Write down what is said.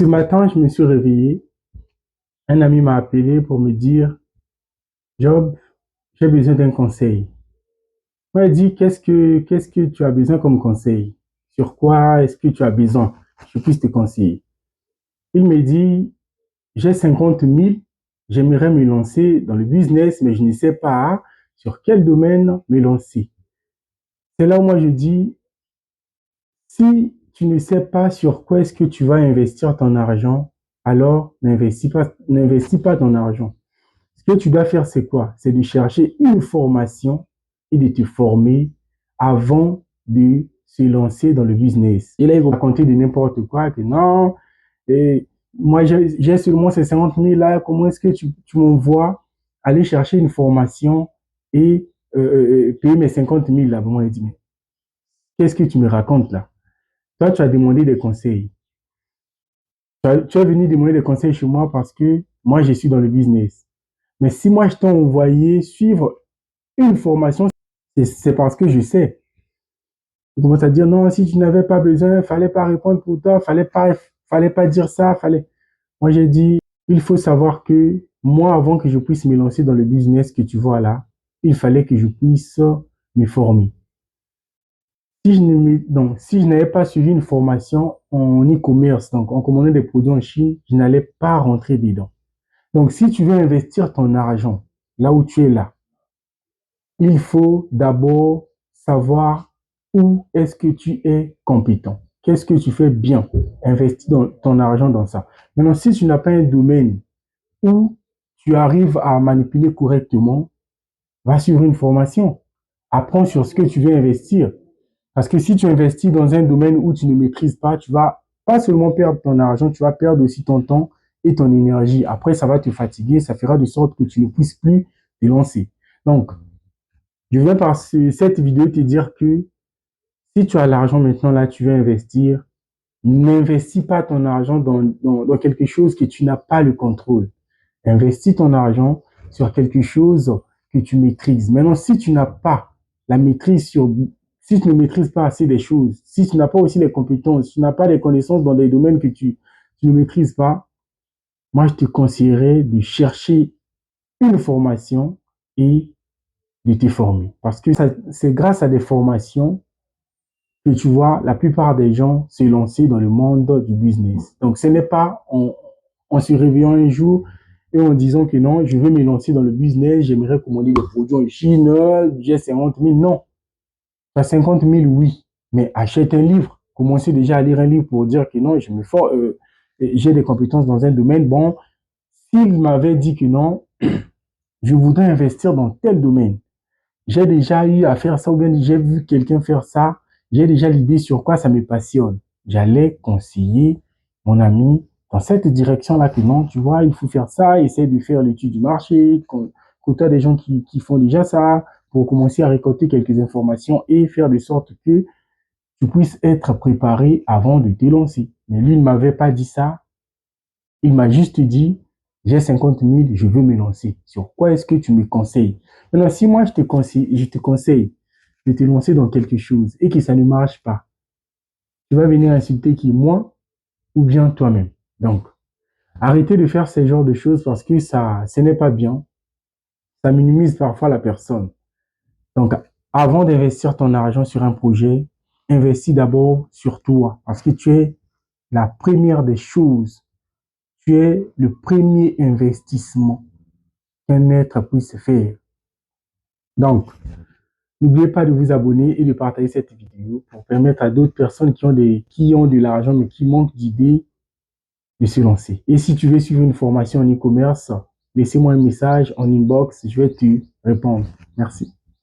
Ce matin, je me suis réveillé. Un ami m'a appelé pour me dire, Job, j'ai besoin d'un conseil. Il m'a dit, qu'est-ce que tu as besoin comme conseil? Sur quoi est-ce que tu as besoin que je puisse te conseiller? Il me dit, j'ai 50 000, j'aimerais me lancer dans le business, mais je ne sais pas sur quel domaine me lancer. C'est là où moi je dis, si tu ne sais pas sur quoi est-ce que tu vas investir ton argent, alors n'investis pas ton argent. Ce que tu dois faire, c'est quoi? C'est de chercher une formation et de te former avant de se lancer dans le business. Et là, ils vont raconter de n'importe quoi, que non, et moi, j'ai seulement ces 50 000 là, comment est-ce que tu m'envoies aller chercher une formation et payer mes 50 000 là? Bon, moi, il dit, mais qu'est-ce que tu me racontes là? Toi, tu as demandé des conseils. Tu es venu demander des conseils chez moi parce que moi, je suis dans le business. Mais si moi, je t'ai envoyé suivre une formation, c'est parce que je sais. Tu commences à dire non, si tu n'avais pas besoin, fallait pas répondre pour toi, fallait pas dire ça, fallait. Moi, j'ai dit, il faut savoir que moi, avant que je puisse me lancer dans le business que tu vois là, il fallait que je puisse me former. Si je n'avais pas suivi une formation en e-commerce, donc en commandant des produits en Chine, je n'allais pas rentrer dedans. Donc, si tu veux investir ton argent là où tu es là, il faut d'abord savoir où est-ce que tu es compétent. Qu'est-ce que tu fais bien? Investis ton argent dans ça. Maintenant, si tu n'as pas un domaine où tu arrives à manipuler correctement, va suivre une formation. Apprends sur ce que tu veux investir. Parce que si tu investis dans un domaine où tu ne maîtrises pas, tu vas pas seulement perdre ton argent, tu vas perdre aussi ton temps et ton énergie. Après, ça va te fatiguer, ça fera de sorte que tu ne puisses plus te lancer. Donc, je viens par cette vidéo te dire que si tu as l'argent maintenant, là, tu veux investir, n'investis pas ton argent dans quelque chose que tu n'as pas le contrôle. Investis ton argent sur quelque chose que tu maîtrises. Maintenant, si tu n'as pas la maîtrise si tu ne maîtrises pas assez des choses, si tu n'as pas aussi les compétences, si tu n'as pas les connaissances dans des domaines que tu ne maîtrises pas, moi, je te conseillerais de chercher une formation et de te former. Parce que c'est grâce à des formations que tu vois la plupart des gens se lancer dans le monde du business. Donc, ce n'est pas en se réveillant un jour et en disant que non, je veux me lancer dans le business, j'aimerais commander des produits en Chine, j'ai 50 000. Non, tu as 50 000, oui, mais achète un livre. Commencez déjà à lire un livre pour dire que non, j'ai des compétences dans un domaine. Bon, s'il m'avait dit que non, je voudrais investir dans tel domaine. J'ai déjà eu à faire ça ou bien j'ai vu quelqu'un faire ça. J'ai déjà l'idée sur quoi ça me passionne. J'allais conseiller mon ami dans cette direction-là que non, tu vois, il faut faire ça, essayer de faire l'étude du marché, côtoie des gens qui font déjà ça pour commencer à récolter quelques informations et faire de sorte que tu puisses être préparé avant de te lancer. Mais lui ne m'avait pas dit ça. Il m'a juste dit, j'ai 50 000, je veux me lancer. Sur quoi est-ce que tu me conseilles? Maintenant, si moi je te conseille de te lancer dans quelque chose et que ça ne marche pas, tu vas venir insulter qui, moi ou bien toi-même. Donc, arrêtez de faire ce genre de choses parce que ça, ce n'est pas bien. Ça minimise parfois la personne. Donc, avant d'investir ton argent sur un projet, investis d'abord sur toi parce que tu es la première des choses. Tu es le premier investissement qu'un être puisse faire. Donc, n'oubliez pas de vous abonner et de partager cette vidéo pour permettre à d'autres personnes qui ont de l'argent mais qui manquent d'idées de se lancer. Et si tu veux suivre une formation en e-commerce, laissez-moi un message en inbox, je vais te répondre. Merci.